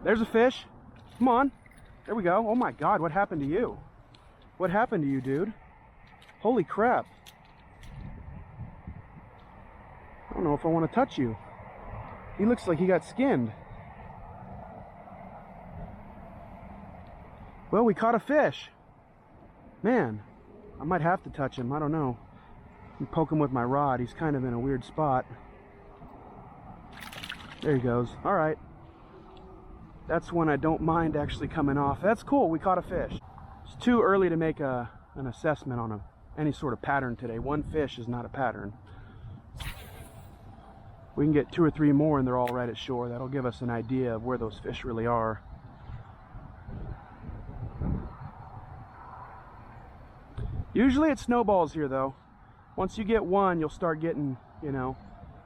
There's a fish. Come on. There we go. Oh my God, what happened to you? What happened to you, dude? Holy crap. I don't know if I want to touch you. He looks like he got skinned. Well, we caught a fish. Man, I might have to touch him. I don't know. I poke him with my rod. He's kind of in a weird spot. There he goes. All right. That's one I don't mind actually coming off. That's cool. We caught a fish. It's too early to make an assessment on any sort of pattern today. One fish is not a pattern. We can get 2 or 3 more and they're all right at shore. That'll give us an idea of where those fish really are. Usually it snowballs here though. Once you get one, you'll start getting, you know,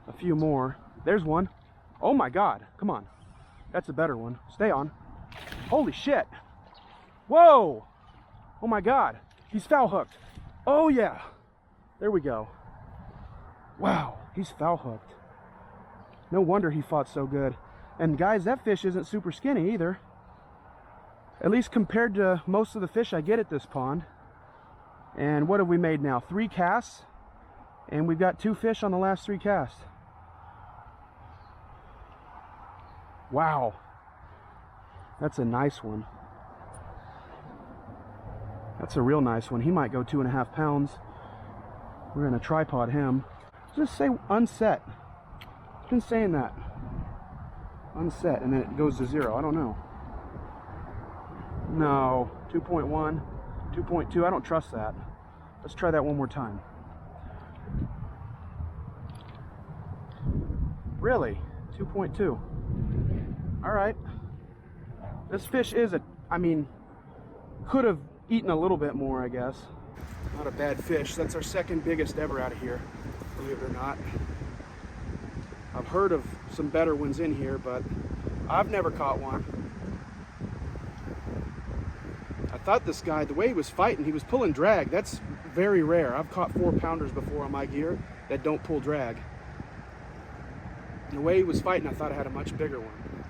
a few more. There's one. Oh my God, come on. That's a better one. Stay on. Holy shit. Whoa. Oh my God, he's foul hooked. Oh yeah, there we go. Wow, he's foul hooked. No wonder he fought so good. And guys, that fish isn't super skinny either. At least compared to most of the fish I get at this pond. And what have we made now? 3 casts, and we've got 2 fish on the last 3 casts. Wow, that's a nice one. That's a real nice one. He might go 2.5 pounds. We're gonna tripod him. Just say unset. I've been saying that. Unset, and then it goes to 0. I don't know. No, 2.1, 2.2. I don't trust that. Let's try that one more time. Really? 2.2. All right. This fish is could have eaten a little bit more, I guess. Not a bad fish. That's our second biggest ever out of here, believe it or not. I've heard of some better ones in here, but I've never caught one. I thought this guy, the way he was fighting, he was pulling drag. That's very rare. I've caught 4-pounders before on my gear that don't pull drag. And the way he was fighting, I thought I had a much bigger one.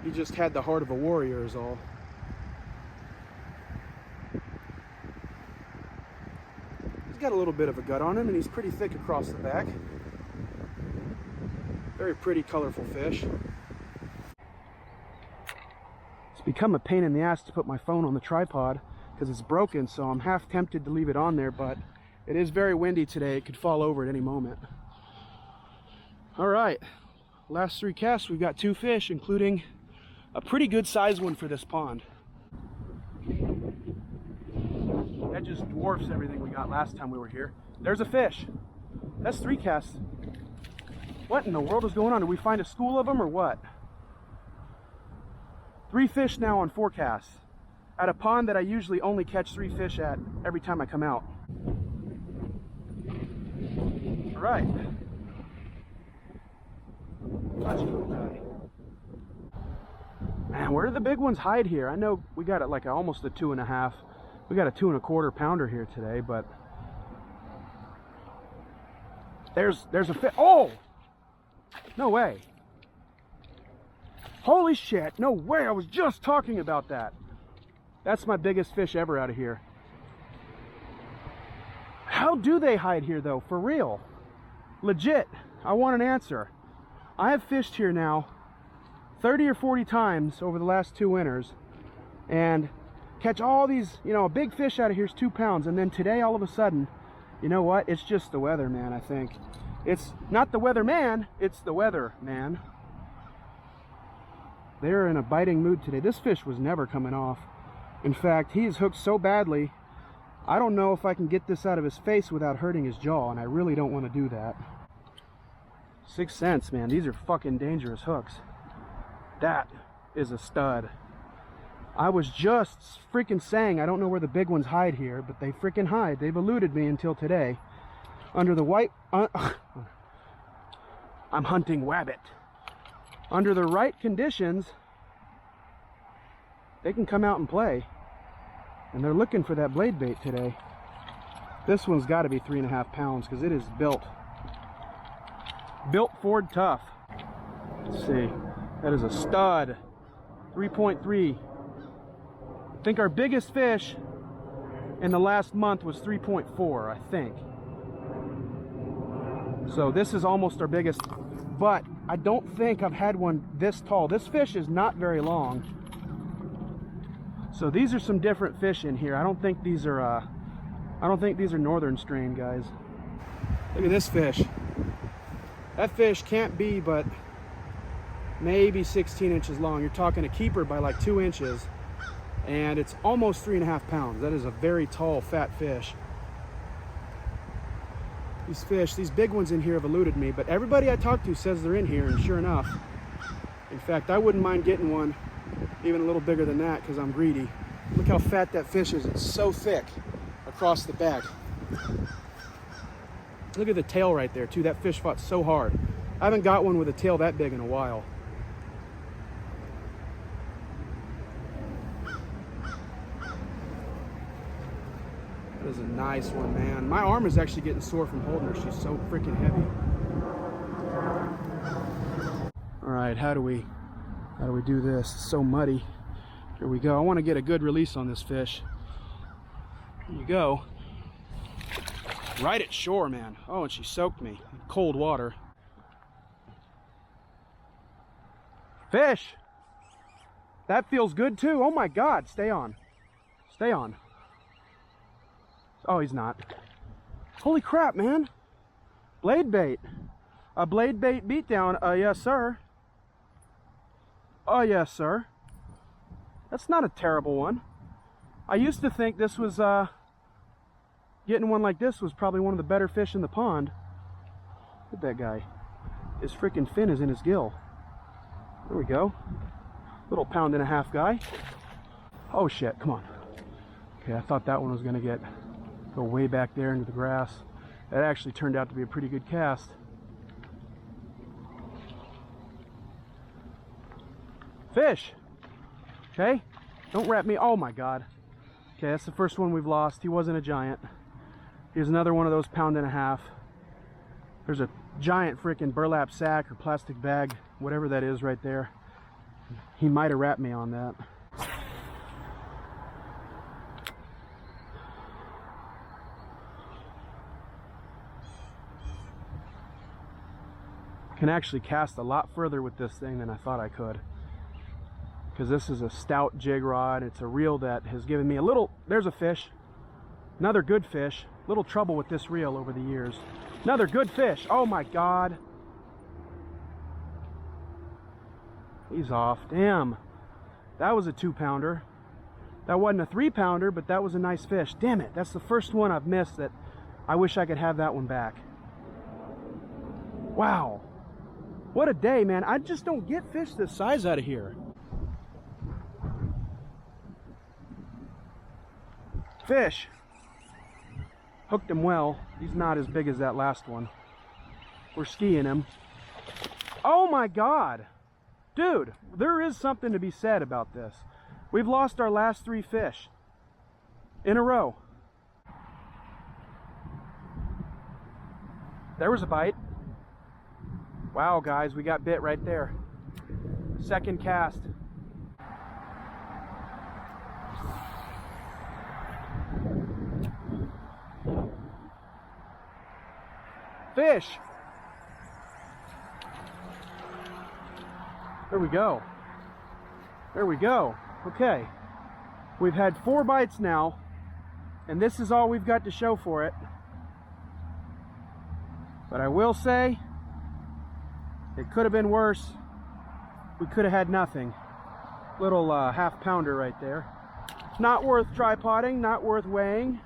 He just had the heart of a warrior is all. He's got a little bit of a gut on him, and he's pretty thick across the back. Very pretty, colorful fish. It's become a pain in the ass to put my phone on the tripod because it's broken, so I'm half tempted to leave it on there, but it is very windy today. It could fall over at any moment. All right, last 3 casts, we've got 2 fish, including a pretty good sized one for this pond. That just dwarfs everything we got last time we were here. There's a fish. That's 3 casts. What in the world is going on? Did we find a school of them or what? 3 fish now on 4 casts at a pond that I usually only catch 3 fish at every time I come out. All right. Man, where do the big ones hide here? I know we got it like almost a 2.5. We got a 2 1/4 pounder here today, but there's a fish. Oh, no way. Holy shit, no way. I was just talking about that. That's my biggest fish ever out of here. How do they hide here though, for real? Legit, I want an answer. I have fished here now 30 or 40 times over the last 2 winters and catch all these, you know, a big fish out of here is 2 pounds, and then today all of a sudden, you know what, it's just the weather, man. I think it's not the weather man, it's the weather man. They're in a biting mood today. This fish was never coming off. In fact, he is hooked so badly, I don't know if I can get this out of his face without hurting his jaw, and I really don't want to do that. 6 cents, man. These are fucking dangerous hooks. That is a stud. I was just freaking saying I don't know where the big ones hide here, but they freaking hide. They've eluded me until today. Under the white... I'm hunting wabbit. Under the right conditions, they can come out and play. And they're looking for that blade bait today. This one's got to be 3.5 pounds because it is built Ford tough. Let's see. That is a stud. 3.3. I think our biggest fish in the last month was 3.4, I think. So this is almost our biggest, but I don't think I've had one this tall. This fish is not very long. So these are some different fish in here. I don't think these are northern strain, guys. Look at this fish. That fish can't be but maybe 16 inches long. You're talking a keeper by like 2 inches, and it's almost 3.5 pounds. That is a very tall, fat fish. These fish, these big ones in here have eluded me, but everybody I talk to says they're in here, and sure enough. In fact, I wouldn't mind getting one even a little bigger than that because I'm greedy. Look how fat that fish is. It's so thick across the back. Look at the tail right there too. That fish fought so hard. I haven't got one with a tail that big in a while. That is a nice one, man. My arm is actually getting sore from holding her. She's so freaking heavy. All right, how do we do this? It's so muddy. Here we go. I want to get a good release on this fish. Here you go. Right at shore, man. Oh, and she soaked me in cold water. Fish! That feels good too. Oh my God, stay on. Stay on. Oh, he's not. Holy crap, man. Blade bait. A blade bait beatdown. Yes, sir. Oh, yes, sir. That's not a terrible one. I used to think this was, getting one like this was probably one of the better fish in the pond. Look at that guy. His freaking fin is in his gill. There we go. Little 1.5-pound guy. Oh shit, come on. Okay, I thought that one was gonna go way back there into the grass. That actually turned out to be a pretty good cast. Fish! Okay, don't wrap me. Oh my God. Okay, that's the first one we've lost. He wasn't a giant. Here's another one of those 1.5 pounds. There's a giant freaking burlap sack or plastic bag, whatever that is right there. He might have wrapped me on that. Can actually cast a lot further with this thing than I thought I could, because this is a stout jig rod. It's a reel that has given me a little, there's a fish, another good fish. Little trouble with this reel over the years. Another good fish. Oh my God. He's off. Damn. That was a 2-pounder. That wasn't a 3-pounder, but that was a nice fish. Damn it. That's the first one I've missed that I wish I could have that one back. Wow. What a day, man. I just don't get fish this size out of here. Fish. Hooked him well. He's not as big as that last one. We're skiing him. Oh my God. Dude, there is something to be said about this. We've lost our last 3 fish in a row. There was a bite. Wow, guys, we got bit right there. Second cast. Fish. There we go. There we go. Okay. We've had 4 bites now, and this is all we've got to show for it. But I will say, it could have been worse. We could have had nothing. Little 1/2 pounder right there. Not worth tripoding, not worth weighing.